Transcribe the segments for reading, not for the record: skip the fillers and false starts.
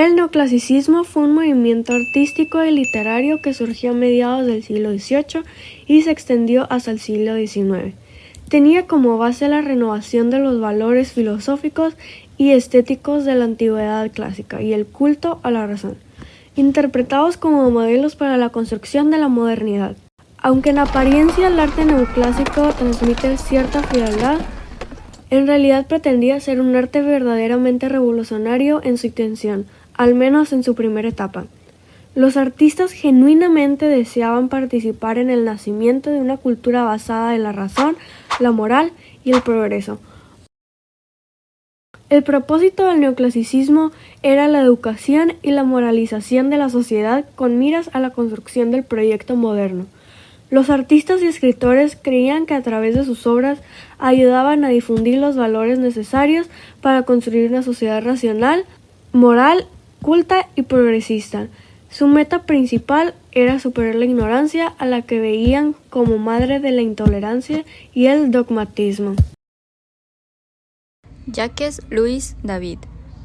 El neoclasicismo fue un movimiento artístico y literario que surgió a mediados del siglo XVIII y se extendió hasta el siglo XIX. Tenía como base la renovación de los valores filosóficos y estéticos de la antigüedad clásica y el culto a la razón, interpretados como modelos para la construcción de la modernidad. Aunque en apariencia el arte neoclásico transmite cierta frialdad, en realidad pretendía ser un arte verdaderamente revolucionario en su intención, al menos en su primera etapa. Los artistas genuinamente deseaban participar en el nacimiento de una cultura basada en la razón, la moral y el progreso. El propósito del neoclasicismo era la educación y la moralización de la sociedad con miras a la construcción del proyecto moderno. Los artistas y escritores creían que a través de sus obras ayudaban a difundir los valores necesarios para construir una sociedad racional, moral, culta y progresista. Su meta principal era superar la ignorancia, a la que veían como madre de la intolerancia y el dogmatismo. Jacques Louis David,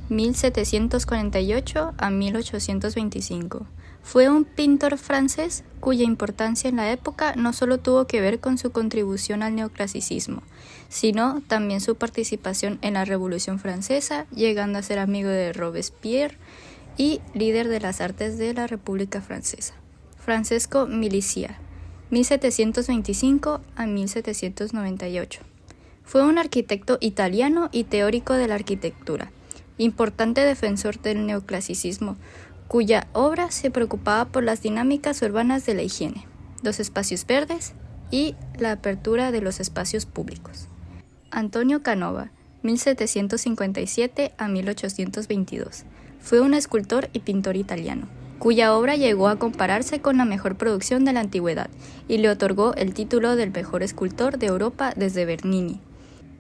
1748 a 1825. Fue un pintor francés cuya importancia en la época no solo tuvo que ver con su contribución al neoclasicismo, sino también su participación en la Revolución Francesa, llegando a ser amigo de Robespierre y líder de las artes de la República Francesa. Francesco Milisià, 1725 a 1798. Fue un arquitecto italiano y teórico de la arquitectura, importante defensor del neoclasicismo, cuya obra se preocupaba por las dinámicas urbanas de la higiene, los espacios verdes y la apertura de los espacios públicos. Antonio Canova, 1757 a 1822. Fue un escultor y pintor italiano, cuya obra llegó a compararse con la mejor producción de la antigüedad y le otorgó el título del mejor escultor de Europa desde Bernini.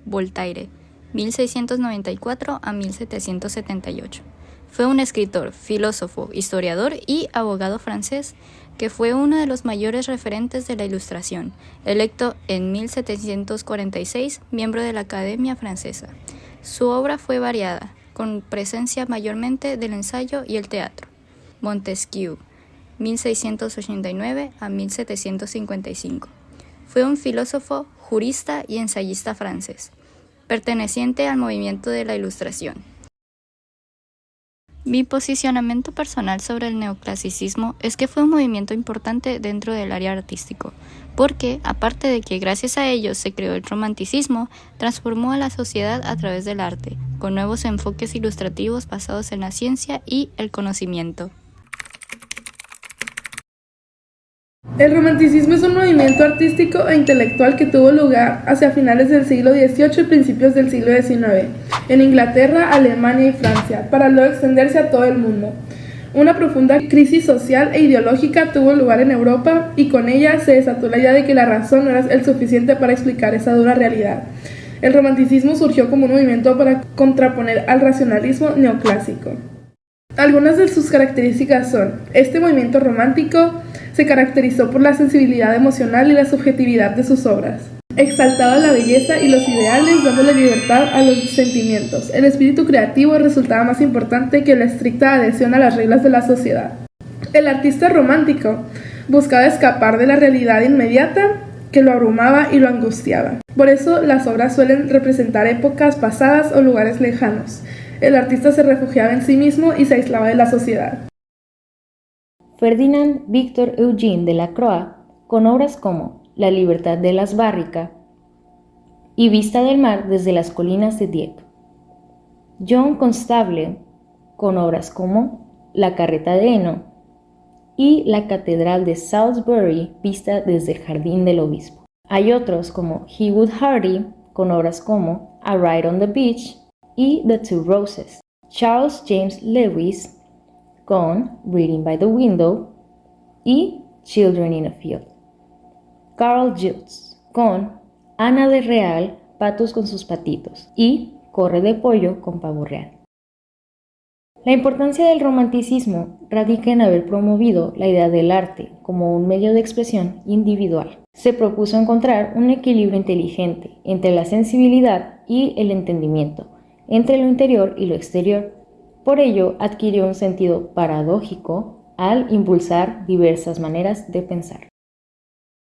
Voltaire, 1694 a 1778. Fue un escritor, filósofo, historiador y abogado francés que fue uno de los mayores referentes de la Ilustración, electo en 1746 miembro de la Academia Francesa. Su obra fue variada, con presencia mayormente del ensayo y el teatro. Montesquieu, 1689 a 1755. Fue un filósofo, jurista y ensayista francés, perteneciente al movimiento de la Ilustración. Mi posicionamiento personal sobre el neoclasicismo es que fue un movimiento importante dentro del área artístico, porque, aparte de que gracias a ello se creó el romanticismo, transformó a la sociedad a través del arte, con nuevos enfoques ilustrativos basados en la ciencia y el conocimiento. El romanticismo es un movimiento artístico e intelectual que tuvo lugar hacia finales del siglo XVIII y principios del siglo XIX, en Inglaterra, Alemania y Francia, para luego extenderse a todo el mundo. Una profunda crisis social e ideológica tuvo lugar en Europa y con ella se desató la idea de que la razón no era el suficiente para explicar esa dura realidad. El romanticismo surgió como un movimiento para contraponer al racionalismo neoclásico. Algunas de sus características son: este movimiento romántico se caracterizó por la sensibilidad emocional y la subjetividad de sus obras. Exaltaba la belleza y los ideales, dándole libertad a los sentimientos. El espíritu creativo resultaba más importante que la estricta adhesión a las reglas de la sociedad. El artista romántico buscaba escapar de la realidad inmediata que lo abrumaba y lo angustiaba. Por eso las obras suelen representar épocas pasadas o lugares lejanos. El artista se refugiaba en sí mismo y se aislaba de la sociedad. Ferdinand Victor Eugène Delacroix, con obras como La libertad de las Barricas y Vista del mar desde las colinas de Dieppe. John Constable, con obras como La carreta de heno y La catedral de Salisbury vista desde el jardín del obispo. Hay otros como Heywood Hardy, con obras como A Ride on the Beach y The Two Roses. Charles James Lewis, con Reading by the Window y Children in a Field. Carl Jutz, con Ana de Real, Patos con sus patitos y Corre de pollo con pavo real. La importancia del romanticismo radica en haber promovido la idea del arte como un medio de expresión individual. Se propuso encontrar un equilibrio inteligente entre la sensibilidad y el entendimiento, entre lo interior y lo exterior. Por ello, adquirió un sentido paradójico al impulsar diversas maneras de pensar.